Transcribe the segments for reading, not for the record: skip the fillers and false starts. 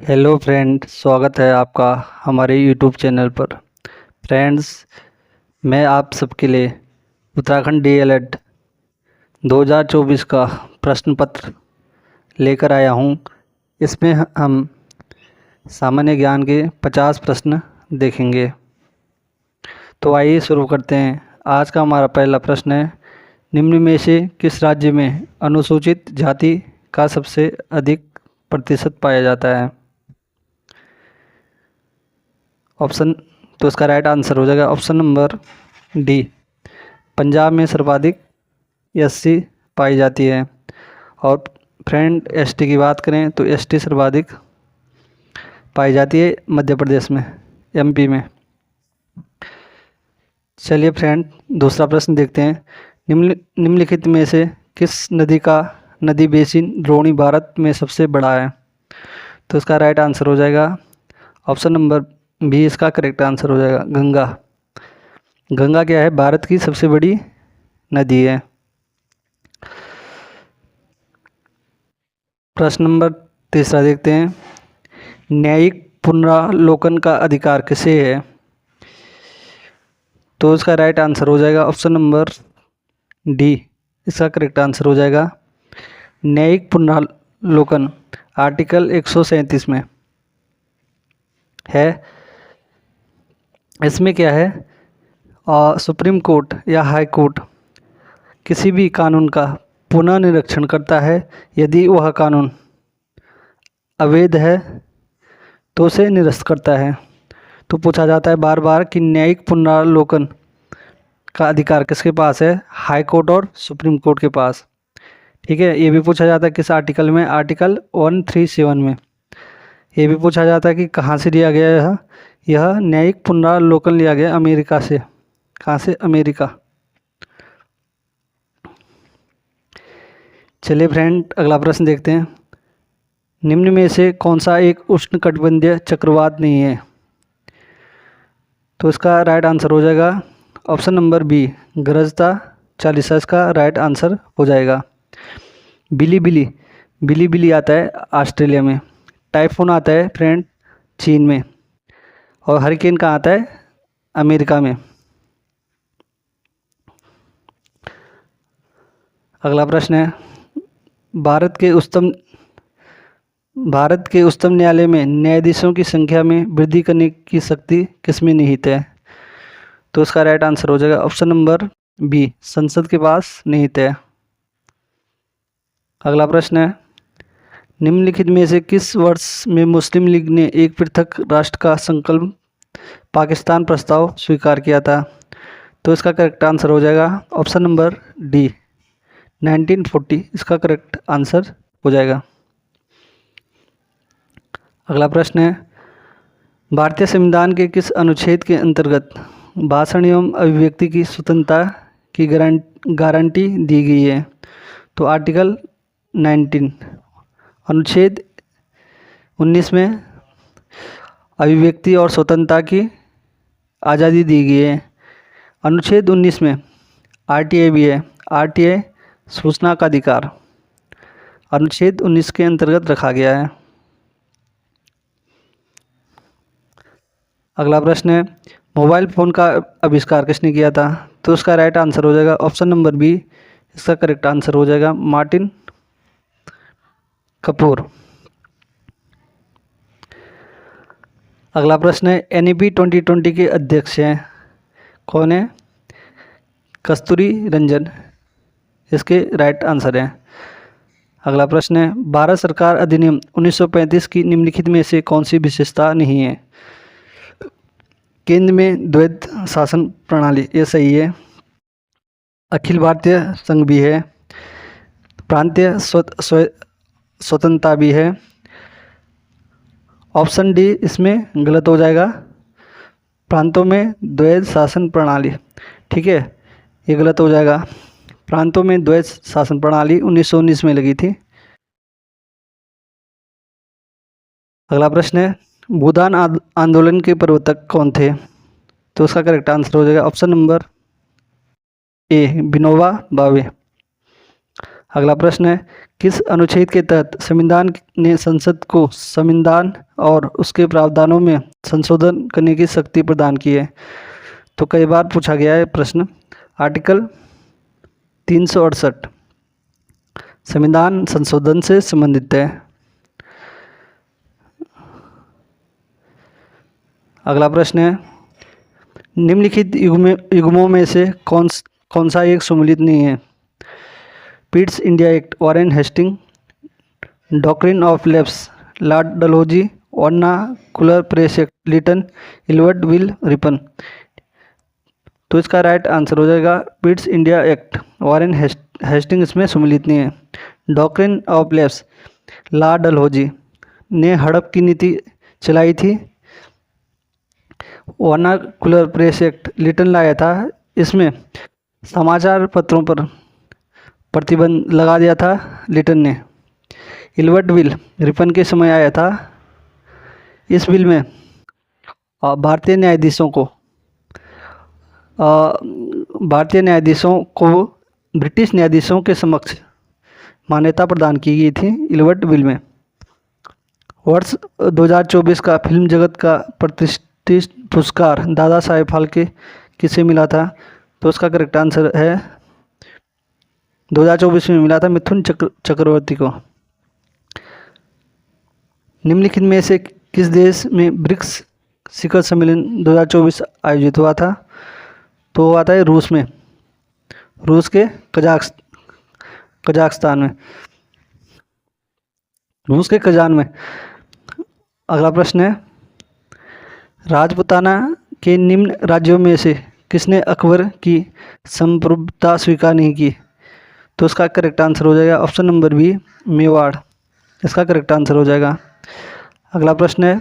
Hello friend, स्वागत है आपका हमारे यूट्यूब चैनल पर। फ्रेंड्स, मैं आप सबके लिए उत्तराखंड डीएलएड 2024 का प्रश्न पत्र लेकर आया हूं। इसमें हम सामान्य ज्ञान के 50 प्रश्न देखेंगे। तो आइए शुरू करते हैं। आज का हमारा पहला प्रश्न है, निम्न में से किस राज्य में अनुसूचित जाति का सबसे अधिक प्रतिशत पाया जाता है? ऑप्शन, तो इसका राइट आंसर हो जाएगा ऑप्शन नंबर डी, पंजाब में सर्वाधिक एससी पाई जाती है। और फ्रेंड, एसटी की बात करें तो एसटी सर्वाधिक पाई जाती है मध्य प्रदेश में, एमपी में। चलिए फ्रेंड, दूसरा प्रश्न देखते हैं। निम्नलिखित में से किस नदी बेसिन द्रोणी भारत में सबसे बड़ा है? तो इसका राइट आंसर हो जाएगा ऑप्शन नंबर बी, इसका करेक्ट आंसर हो जाएगा गंगा। गंगा क्या है? भारत की सबसे बड़ी नदी है। प्रश्न नंबर तीसरा देखते हैं। न्यायिक पुनरावलोकन का अधिकार किसे है? तो इसका राइट आंसर हो जाएगा ऑप्शन नंबर डी, इसका करेक्ट आंसर हो जाएगा न्यायिक पुनरावलोकन आर्टिकल 137 में है। इसमें क्या है, सुप्रीम कोर्ट या हाई कोर्ट किसी भी कानून का पुनः निरीक्षण करता है। यदि वह कानून अवैध है तो उसे निरस्त करता है। तो पूछा जाता है बार बार कि न्यायिक पुनरावलोकन का अधिकार किसके पास है? हाई कोर्ट और सुप्रीम कोर्ट के पास। ठीक है, ये भी पूछा जाता है किस आर्टिकल में? आर्टिकल 137 में। ये भी पूछा जाता है कि कहाँ से लिया गया यह न्यायिक पुनरावलोकन लिया गया अमेरिका से। कहाँ से? अमेरिका। चलिए फ्रेंड, अगला प्रश्न देखते हैं। निम्न में से कौन सा एक उष्णकटिबंधीय चक्रवात नहीं है? तो इसका राइट आंसर हो जाएगा ऑप्शन नंबर बी, गरजता चालीसा इसका राइट आंसर हो जाएगा। बिली आता है ऑस्ट्रेलिया में। टाइफून आता है फ्रेंड चीन में। और हरिकेन कहाँ आता है? अमेरिका में। अगला प्रश्न है, भारत के उच्चतम न्यायालय में न्यायाधीशों की संख्या में वृद्धि करने की शक्ति किसमें निहित है? तो इसका राइट आंसर हो जाएगा ऑप्शन नंबर बी, संसद के पास निहित है। अगला प्रश्न है, निम्नलिखित में से किस वर्ष में मुस्लिम लीग ने एक पृथक राष्ट्र का संकल्प पाकिस्तान प्रस्ताव स्वीकार किया था? तो इसका करेक्ट आंसर हो जाएगा ऑप्शन नंबर डी, 1940 इसका करेक्ट आंसर हो जाएगा। अगला प्रश्न है, भारतीय संविधान के किस अनुच्छेद के अंतर्गत भाषण एवं अभिव्यक्ति की स्वतंत्रता की गारंटी दी गई है? तो आर्टिकल 19 अनुच्छेद 19 में अभिव्यक्ति और स्वतंत्रता की आज़ादी दी गई है। अनुच्छेद 19 में आरटीआई भी है, आरटीआई सूचना का अधिकार अनुच्छेद 19 के अंतर्गत रखा गया है। अगला प्रश्न है, मोबाइल फ़ोन का आविष्कार किसने किया था? तो उसका राइट आंसर हो जाएगा ऑप्शन नंबर बी, इसका करेक्ट आंसर हो जाएगा मार्टिन कपूर। अगला प्रश्न है, एनईपी 2020 के अध्यक्ष हैं कौन है? कस्तूरी रंजन इसके राइट आंसर है। अगला प्रश्न है, भारत सरकार अधिनियम 1935 की निम्नलिखित में से कौन सी विशेषता नहीं है? केंद्र में द्वैध शासन प्रणाली, ये सही है। अखिल भारतीय संघ भी है, प्रांतीय स्वतंत्रता भी है। ऑप्शन डी इसमें गलत हो जाएगा, प्रांतों में द्वैध शासन प्रणाली। ठीक है, ये गलत हो जाएगा। प्रांतों में द्वैध शासन प्रणाली 1919 में लगी थी। अगला प्रश्न है, भूदान आंदोलन के प्रवर्तक कौन थे? तो उसका करेक्ट आंसर हो जाएगा option number A, Vinoba Bhave. अगला प्रश्न है, किस अनुच्छेद के तहत संविधान ने संसद को संविधान और उसके प्रावधानों में संशोधन करने की शक्ति प्रदान की है? तो कई बार पूछा गया है प्रश्न। आर्टिकल 368 संविधान संशोधन से संबंधित है। अगला प्रश्न है, निम्नलिखित युग्मों में से कौन सा एक सम्मिलित नहीं है? Pitt's India Act, Warren Hasting, doctrine of lapse, Lord Dalhousie, Vernacular Press Act, Lytton Ilbert Bill Ripon. तो इसका राइट आंसर हो जाएगा Pitt's India Act, Warren Hasting इसमें सम्मिलित नहीं है। Doctrine of lapse, Lord Dalhousie ने हड़प की नीति चलाई थी। वर्नाकुलर प्रेस एक्ट लिटन लाया था, इसमें समाचार पत्रों पर प्रतिबंध लगा दिया था लिटन ने। इलवर्ट विल रिपन के समय आया था। इस बिल में भारतीय न्यायाधीशों को ब्रिटिश न्यायाधीशों के समक्ष मान्यता प्रदान की गई थी इलवर्ट विल में। वर्ष 2024 का फिल्म जगत का प्रतिष्ठित पुरस्कार दादा साहेब फाल्के किसे मिला था? तो उसका करेक्ट आंसर है 2024 में मिला था मिथुन चक्रवर्ती को। निम्नलिखित में से किस देश में ब्रिक्स शिखर सम्मेलन 2024 आयोजित हुआ था? तो हुआ था रूस में, रूस के कजाकिस्तान में, रूस के कजान में। अगला प्रश्न है, राजपूताना के निम्न राज्यों में से किसने अकबर की संप्रभुता स्वीकार नहीं की? तो इसका करेक्ट आंसर हो जाएगा ऑप्शन नंबर बी, मेवाड़, इसका करेक्ट आंसर हो जाएगा। अगला प्रश्न है,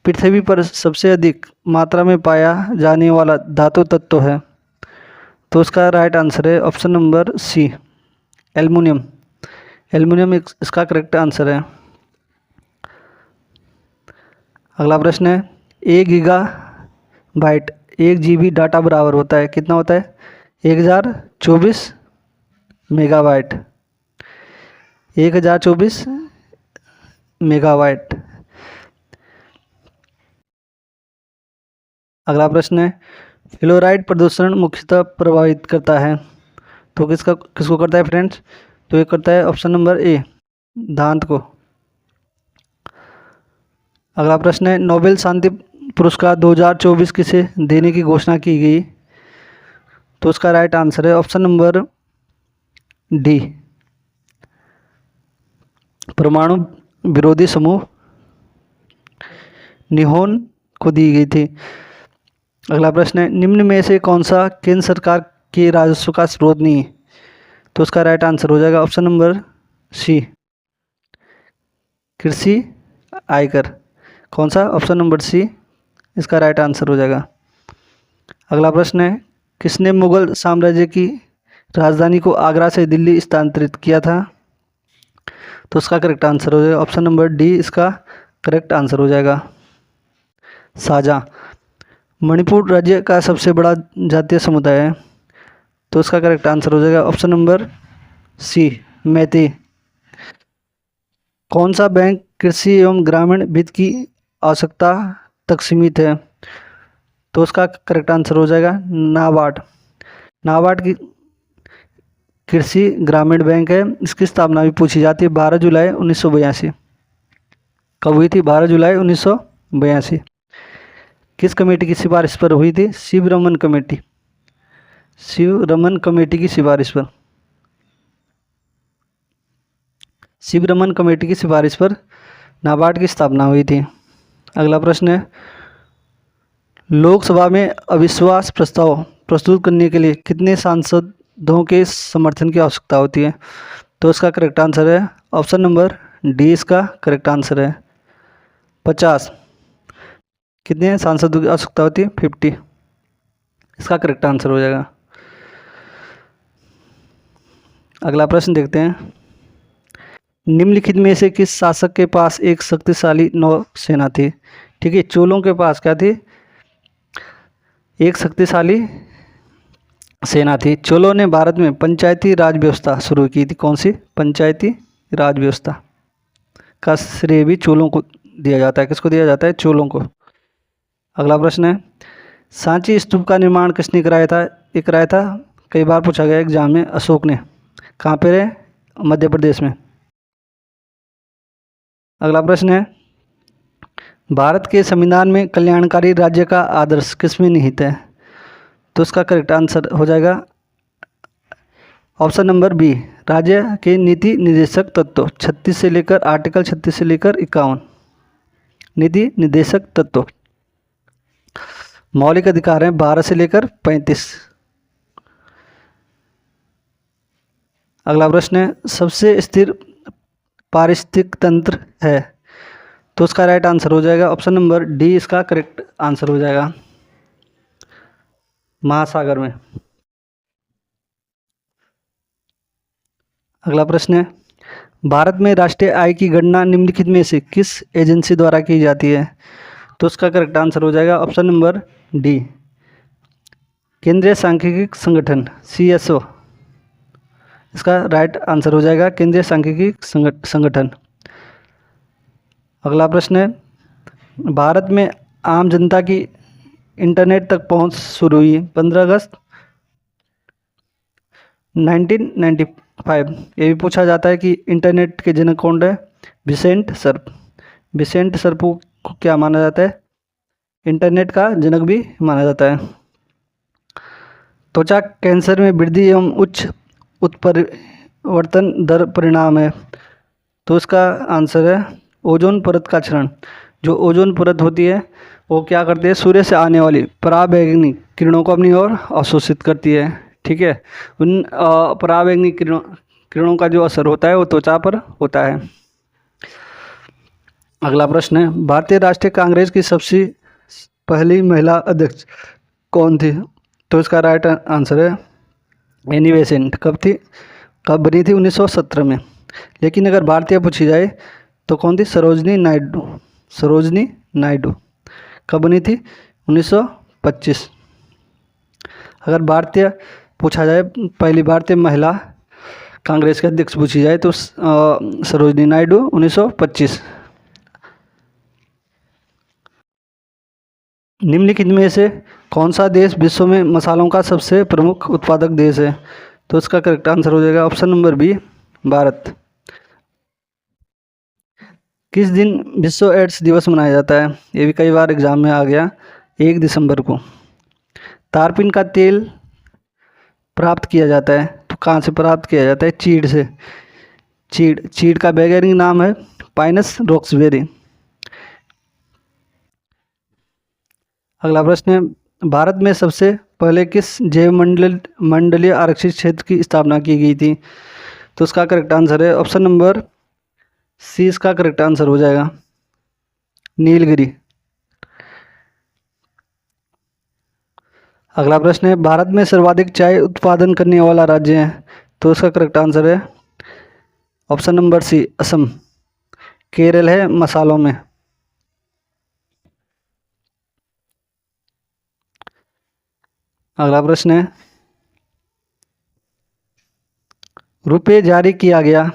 पृथ्वी पर सबसे अधिक मात्रा में पाया जाने वाला धातु तत्व है? तो इसका राइट आंसर है option number C, aluminium. Aluminium इसका करेक्ट आंसर है। अगला प्रश्न है, 1 गीगाबाइट 1 GB डाटा बराबर होता है, कितना होता है? 1024 मेगाबाइट, 1024 मेगाबाइट। अगला प्रश्न है, फ्लोराइड प्रदूषण मुख्यतः प्रभावित करता है? तो किसको करता है फ्रेंड्स? तो ये करता है ऑप्शन नंबर ए, दांत को। अगला प्रश्न है, नोबेल शांति पुरस्कार 2024 किसे देने की घोषणा की गई? तो उसका राइट आंसर है ऑप्शन नंबर डी, परमाणु विरोधी समूह निहोन को दी गई थी। अगला प्रश्न है, निम्न में से कौन सा केंद्र सरकार के राजस्व का स्रोत नहीं है? तो उसका राइट आंसर हो जाएगा ऑप्शन नंबर सी, कृषि आयकर। कौन सा? ऑप्शन नंबर सी इसका राइट आंसर हो जाएगा। अगला प्रश्न है, किसने मुगल साम्राज्य की राजधानी को आगरा से दिल्ली स्थानांतरित किया था? तो उसका करेक्ट आंसर हो जाएगा ऑप्शन नंबर डी, इसका करेक्ट आंसर हो जाएगा, शाहजहां। मणिपुर राज्य का सबसे बड़ा जातीय समुदाय है? तो उसका करेक्ट आंसर हो जाएगा ऑप्शन नंबर सी, मैती। कौन सा बैंक कृषि एवं ग्रामीण वित्त की आवश्यकता तक सीमित है? तो उसका करेक्ट आंसर हो जाएगा नाबार्ड। नाबार्ड की कृषि ग्रामीण बैंक है। इसकी स्थापना भी पूछी जाती है 12 जुलाई 1982। कब हुई थी? 12 जुलाई 1982। किस कमेटी की सिफारिश पर हुई थी? शिवरमन कमेटी, शिवरमन कमेटी की सिफारिश पर, शिवरमन कमेटी की सिफारिश पर नाबार्ड की स्थापना हुई थी। अगला प्रश्न है, लोकसभा में अविश्वास प्रस्ताव प्रस्तुत करने के लिए कितने सांसदों के समर्थन की आवश्यकता होती है? तो इसका करेक्ट आंसर है ऑप्शन नंबर डी, इसका करेक्ट आंसर है 50। कितने सांसदों की आवश्यकता होती है? 50, इसका करेक्ट आंसर हो जाएगा। अगला प्रश्न देखते हैं, निम्नलिखित में से किस शासक के पास एक शक्तिशाली नौसेना थी? ठीक है, चोलों के पास क्या थी? एक शक्तिशाली सेना थी। चोलों ने भारत में पंचायती राज व्यवस्था शुरू की थी। कौन सी? पंचायती राज व्यवस्था का श्रेय भी चोलों को दिया जाता है। किसको दिया जाता है? चोलों को। अगला प्रश्न है, सांची स्तूप का निर्माण किसने कराया था? ये कराया था, कई बार पूछा गया एग्जाम में, अशोक ने। कहाँ पे रहे? मध्य प्रदेश में। अगला प्रश्न है, भारत के संविधान में कल्याणकारी राज्य का आदर्श किसमें निहित है? तो इसका करेक्ट आंसर हो जाएगा ऑप्शन नंबर बी, राज्य के नीति निर्देशक तत्व 36 से लेकर आर्टिकल 36 से लेकर 51। नीति निर्देशक तत्व मौलिक अधिकार हैं 12 से लेकर 35। अगला प्रश्न है, सबसे स्थिर पारिस्थितिक तंत्र है? तो उसका राइट आंसर हो जाएगा ऑप्शन नंबर डी, इसका करेक्ट आंसर हो जाएगा महासागर में। अगला प्रश्न है, भारत में राष्ट्रीय आय की गणना निम्नलिखित में से किस एजेंसी द्वारा की जाती है? तो उसका करेक्ट आंसर हो जाएगा ऑप्शन नंबर डी, केंद्रीय सांख्यिकी संगठन CSO। इसका राइट आंसर हो जाएगा केंद्रीय सांख्यिकी संगठन। अगला प्रश्न है, भारत में आम जनता की इंटरनेट तक पहुंच शुरू हुई 15 अगस्त 1995। ये भी पूछा जाता है कि इंटरनेट के जनक कौन है? विसेंट सर्प। विसेंट सर्प को क्या माना जाता है? इंटरनेट का जनक भी माना जाता है। त्वचा कैंसर में वृद्धि एवं उच्च उत्परिवर्तन दर परिणाम है। तो इसका आंसर है ओजोन परत का क्षरण। जो ओजोन परत होती है वो क्या करती है? सूर्य से आने वाली पराबैंगनी किरणों को अपनी ओर अवशोषित करती है। ठीक है, उन पराबैंगनी किरणों का जो असर होता है वो त्वचा पर होता है। अगला प्रश्न है, भारतीय राष्ट्रीय कांग्रेस की सबसे पहली महिला अध्यक्ष कौन थी? तो इसका राइट आंसर है एनी बेसेंट। कब बनी थी? 1917 में। लेकिन अगर भारतीय पूछी जाए तो कौन थी? सरोजनी नायडू। सरोजनी नायडू कब बनी थी? 1925। अगर भारतीय पूछा जाए, पहली भारतीय महिला कांग्रेस के अध्यक्ष पूछी जाए तो सरोजनी नायडू 1925। निम्नलिखित में से कौन सा देश विश्व में मसालों का सबसे प्रमुख उत्पादक देश है? तो इसका करेक्ट आंसर हो जाएगा ऑप्शन नंबर बी, भारत। किस दिन विश्व एड्स दिवस मनाया जाता है? ये भी कई बार एग्जाम में आ गया। 1 दिसंबर को। तारपीन का तेल प्राप्त किया जाता है तो कहाँ से प्राप्त किया जाता है? चीड़ से। चीड़ का वैज्ञानिक नाम है पाइनस रॉक्सबेरी। अगला प्रश्न है, भारत में सबसे पहले किस जैव मंडलीय आरक्षित क्षेत्र की स्थापना की गई थी? तो उसका करेक्ट आंसर है ऑप्शन नंबर सी, इसका करेक्ट आंसर हो जाएगा नीलगिरी। अगला प्रश्न है, भारत में सर्वाधिक चाय उत्पादन करने वाला राज्य है? तो उसका करेक्ट आंसर है option number C, Assam. Kerala है मसालों में। अगला प्रश्न है, रुपये जारी किया गया?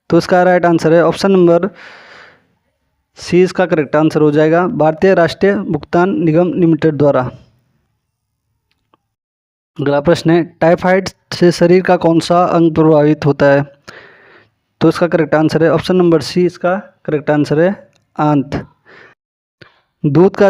तो इसका राइट आंसर है ऑप्शन नंबर सी, इसका करेक्ट आंसर हो जाएगा भारतीय राष्ट्रीय भुगतान निगम लिमिटेड द्वारा। अगला प्रश्न है, टाइफाइड से शरीर का कौन सा अंग प्रभावित होता है? तो इसका करेक्ट आंसर है ऑप्शन नंबर सी, इसका करेक्ट आंसर है आंत। दूध का